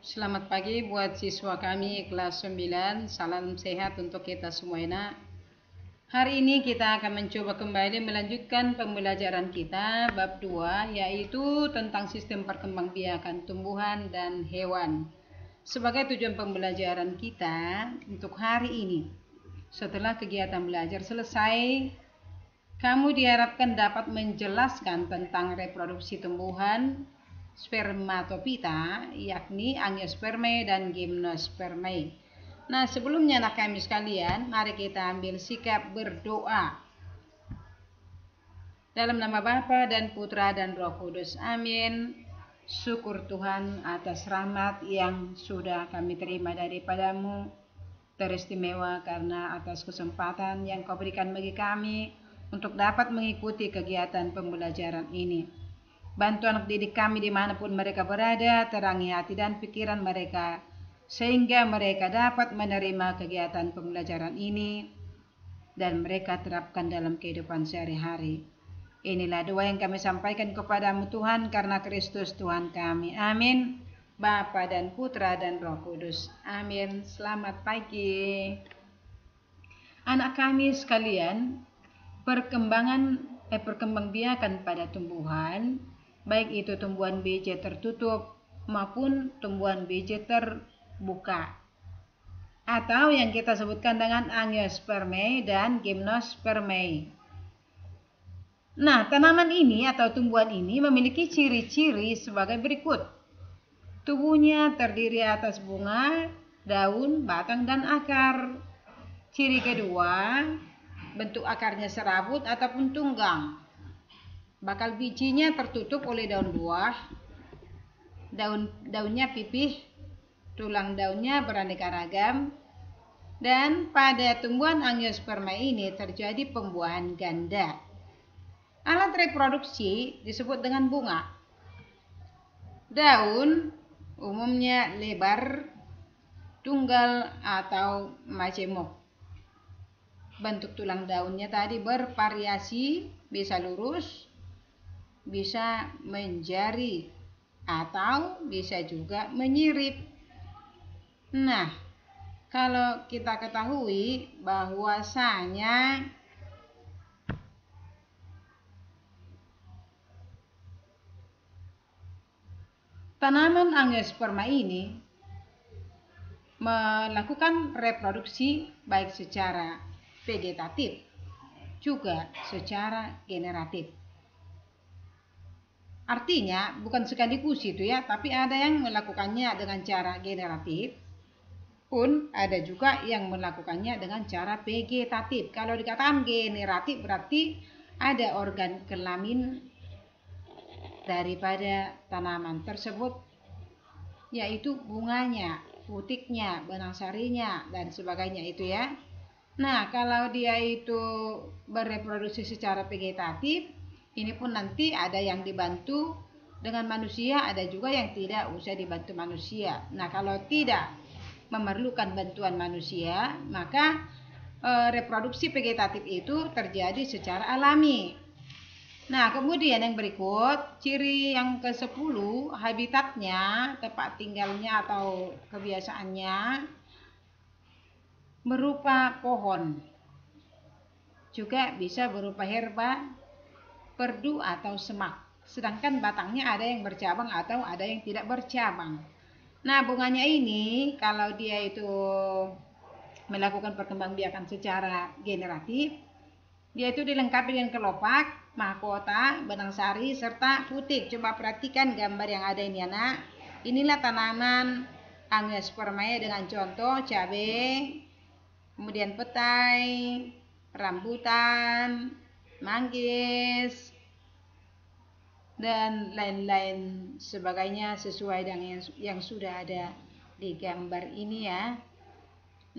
Selamat pagi buat siswa kami kelas 9. Salam sehat untuk kita semuanya. Hari ini kita akan mencoba kembali melanjutkan pembelajaran kita bab 2, yaitu tentang sistem perkembangbiakan tumbuhan dan hewan. Sebagai tujuan pembelajaran kita untuk hari ini, setelah kegiatan belajar selesai, kamu diharapkan dapat menjelaskan tentang reproduksi tumbuhan spermatopita, yakni angiospermae dan gymnospermae. Nah, sebelumnya anak kami sekalian, mari kita ambil sikap berdoa. Dalam nama Bapa dan Putra dan Roh Kudus. Amin. Syukur Tuhan atas rahmat yang sudah kami terima daripadamu. Teristimewa karena atas kesempatan yang Kau berikan bagi kami untuk dapat mengikuti kegiatan pembelajaran ini. Bantu anak didik kami dimanapun mereka berada, terangi hati dan pikiran mereka, sehingga mereka dapat menerima kegiatan pembelajaran ini dan mereka terapkan dalam kehidupan sehari-hari. Inilah doa yang kami sampaikan kepadamu Tuhan, karena Kristus Tuhan kami. Amin. Bapa dan Putra dan Roh Kudus. Amin. Selamat pagi. Anak kami sekalian, perkembangbiakan pada tumbuhan, baik itu tumbuhan biji tertutup maupun tumbuhan biji terbuka, atau yang kita sebutkan dengan angiospermae dan gymnospermae. Nah, tanaman ini atau tumbuhan ini memiliki ciri-ciri sebagai berikut. Tubuhnya terdiri atas bunga, daun, batang, dan akar. Ciri kedua, bentuk akarnya serabut ataupun tunggang. Bakal bijinya tertutup oleh daun buah. Daunnya pipih, tulang daunnya beraneka ragam. Dan pada tumbuhan angiospermae ini terjadi pembuahan ganda. Alat reproduksi disebut dengan bunga. Daun umumnya lebar, tunggal atau majemuk. Bentuk tulang daunnya tadi bervariasi, bisa lurus, bisa menjari, atau bisa juga menyirip. Nah, kalau kita ketahui bahwasanya tanaman angiospermae ini melakukan reproduksi baik secara vegetatif juga secara generatif. Artinya bukan sekaligus itu ya, tapi ada yang melakukannya dengan cara generatif, pun ada juga yang melakukannya dengan cara vegetatif. Kalau dikatakan generatif berarti ada organ kelamin daripada tanaman tersebut, yaitu bunganya, putiknya, benang sarinya, dan sebagainya itu ya. Nah, kalau dia itu bereproduksi secara vegetatif, ini pun nanti ada yang dibantu dengan manusia, ada juga yang tidak usah dibantu manusia. Nah, kalau tidak memerlukan bantuan manusia, maka reproduksi vegetatif itu terjadi secara alami. Nah, kemudian yang berikut, ciri yang ke-10, habitatnya, tempat tinggalnya atau kebiasaannya berupa pohon. Juga bisa berupa herba, perdu atau semak. Sedangkan batangnya ada yang bercabang atau ada yang tidak bercabang. Nah, bunganya ini kalau dia itu melakukan perkembangbiakan secara generatif, dia itu dilengkapi dengan kelopak, mahkota, benang sari, serta putik. Coba perhatikan gambar yang ada ini anak. Inilah tanaman angiospermae dengan contoh cabai, kemudian petai, rambutan, manggis, dan lain-lain sebagainya sesuai dengan yang sudah ada di gambar ini ya.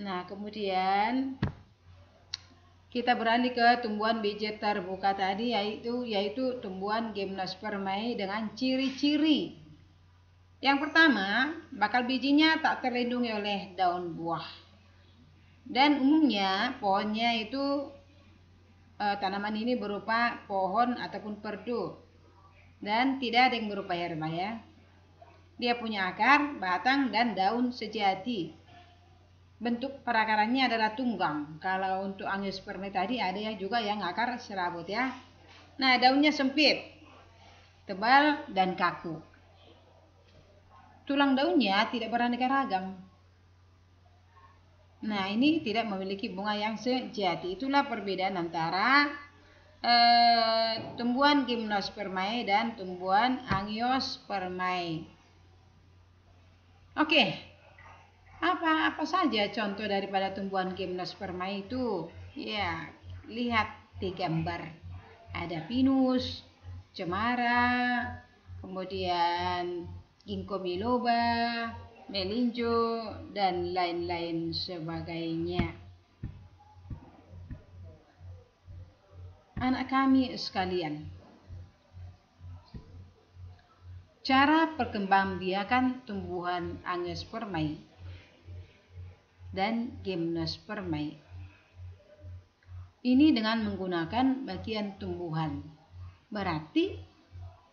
Nah, kemudian kita beralih ke tumbuhan biji terbuka tadi, yaitu tumbuhan gymnospermae dengan ciri-ciri. Yang pertama, bakal bijinya tak terlindungi oleh daun buah. Dan umumnya pohonnya itu tanaman ini berupa pohon ataupun perdu, dan tidak ada yang berupa herba ya. Dia punya akar, batang, dan daun sejati. Bentuk perakarannya adalah tunggang. Kalau untuk angiospermae tadi ada juga yang akar serabut ya. Nah, daunnya sempit, tebal, dan kaku. Tulang daunnya tidak beraneka ragam. Nah, ini tidak memiliki bunga yang sejati. Itulah perbedaan antara tumbuhan gimnospermae dan tumbuhan angiospermae. Oke, apa saja contoh daripada tumbuhan gimnospermae itu? Ya, lihat di gambar. Ada pinus, cemara, kemudian ginkgo biloba, melinjo, dan lain-lain sebagainya. Anak kami sekalian, cara perkembangbiakan tumbuhan angiospermae dan gimnospermae ini dengan menggunakan bagian tumbuhan. Berarti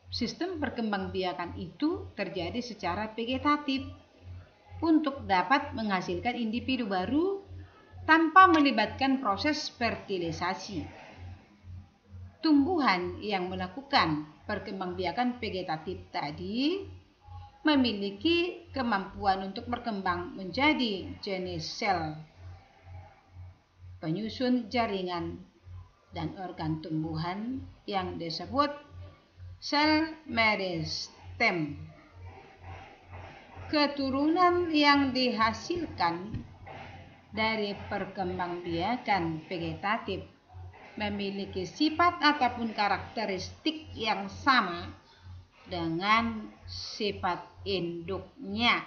sistem perkembangbiakan itu terjadi secara vegetatif untuk dapat menghasilkan individu baru tanpa melibatkan proses fertilisasi. Tumbuhan yang melakukan perkembangbiakan vegetatif tadi memiliki kemampuan untuk berkembang menjadi jenis sel penyusun jaringan dan organ tumbuhan yang disebut sel meristem. Keturunan yang dihasilkan dari perkembangbiakan vegetatif memiliki sifat ataupun karakteristik yang sama dengan sifat induknya.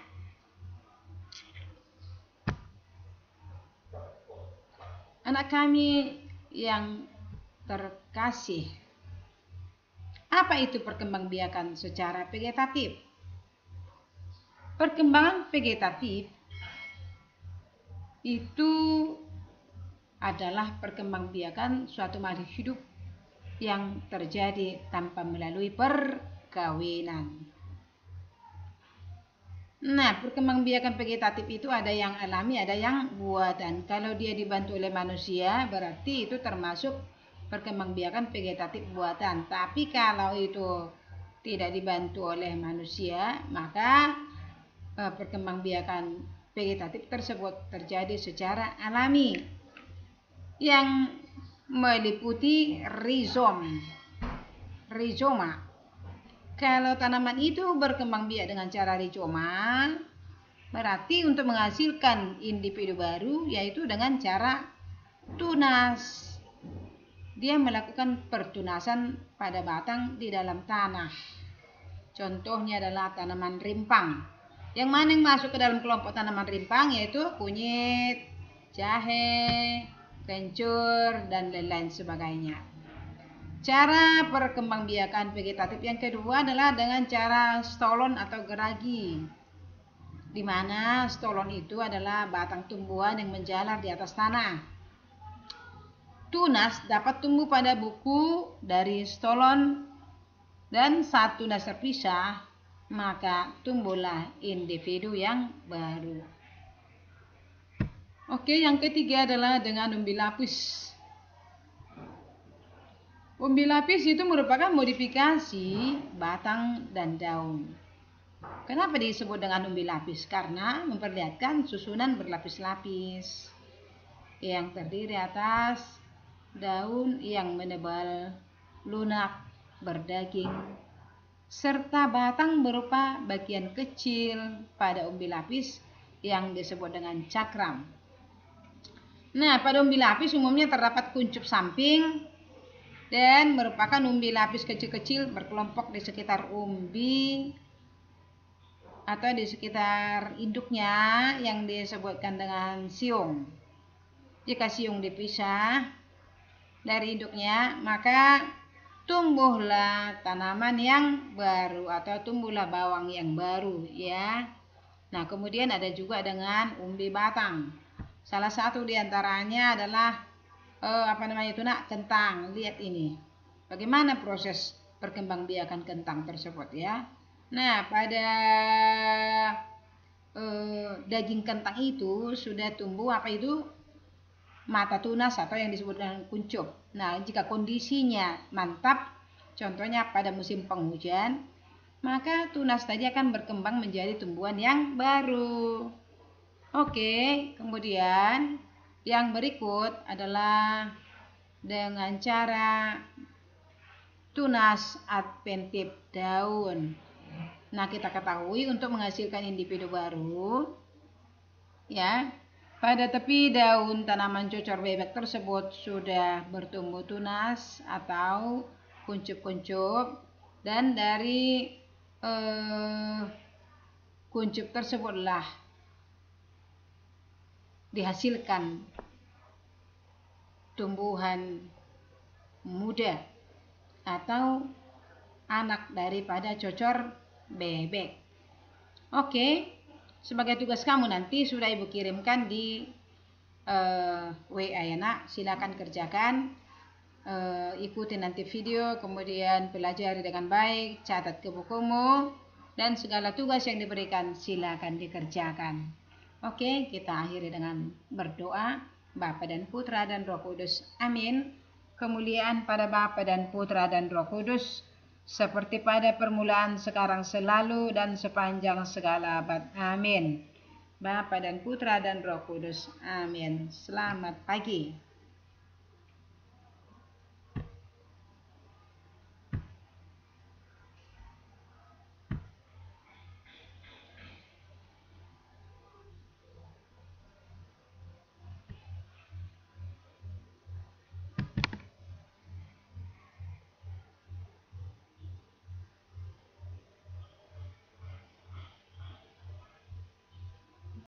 Anak kami yang terkasih, apa itu perkembangbiakan secara vegetatif? Perkembangan vegetatif itu adalah perkembangbiakan suatu makhluk hidup yang terjadi tanpa melalui perkawinan. Nah, perkembangbiakan vegetatif itu ada yang alami, ada yang buatan. Kalau dia dibantu oleh manusia, berarti itu termasuk perkembangbiakan vegetatif buatan. Tapi kalau itu tidak dibantu oleh manusia, maka perkembangbiakan vegetatif tersebut terjadi secara alami yang meliputi rizoma. Kalau tanaman itu berkembang biak dengan cara rizoma, berarti untuk menghasilkan individu baru yaitu dengan cara tunas. Dia melakukan pertunasan pada batang di dalam tanah. Contohnya adalah tanaman rimpang. Yang mana yang masuk ke dalam kelompok tanaman rimpang yaitu kunyit, jahe, kencur, dan lain-lain sebagainya. Cara perkembangbiakan vegetatif yang kedua adalah dengan cara stolon atau geragi, di mana stolon itu adalah batang tumbuhan yang menjalar di atas tanah. Tunas dapat tumbuh pada buku dari stolon dan saat tunas terpisah, maka tumbuhlah individu yang baru. Oke, yang ketiga adalah dengan umbi lapis. Umbi lapis itu merupakan modifikasi batang dan daun. Kenapa disebut dengan umbi lapis? Karena memperlihatkan susunan berlapis-lapis yang terdiri atas daun yang menebal, lunak, berdaging, serta batang berupa bagian kecil pada umbi lapis yang disebut dengan cakram. Nah, pada umbi lapis umumnya terdapat kuncup samping dan merupakan umbi lapis kecil-kecil berkelompok di sekitar umbi atau di sekitar induknya yang disebutkan dengan siung. Jika siung dipisah dari induknya, maka tumbuhlah tanaman yang baru atau tumbuhlah bawang yang baru ya. Nah, kemudian ada juga dengan umbi batang. Salah satu diantaranya adalah kentang. Lihat ini. Bagaimana proses perkembangbiakan kentang tersebut ya. Nah, pada daging kentang itu sudah tumbuh apa itu? Mata tunas atau yang disebut dengan kuncup. Nah, jika kondisinya mantap, contohnya pada musim penghujan, maka tunas tadi akan berkembang menjadi tumbuhan yang baru. Oke, kemudian yang berikut adalah dengan cara tunas adventif daun. Nah, kita ketahui untuk menghasilkan individu baru, ya, pada tepi daun tanaman cocor bebek tersebut sudah bertumbuh tunas atau kuncup-kuncup, dan dari kuncup tersebutlah dihasilkan tumbuhan muda atau anak daripada cocor bebek. Oke, sebagai tugas kamu nanti sudah Ibu kirimkan di WA ya nak, silakan kerjakan, ikuti nanti video, kemudian pelajari dengan baik, catat ke bukumu, dan segala tugas yang diberikan silakan dikerjakan. Oke, kita akhiri dengan berdoa. Bapa dan Putra dan Roh Kudus. Amin. Kemuliaan pada Bapa dan Putra dan Roh Kudus, seperti pada permulaan, sekarang, selalu, dan sepanjang segala abad. Amin. Bapa dan Putra dan Roh Kudus. Amin. Selamat pagi.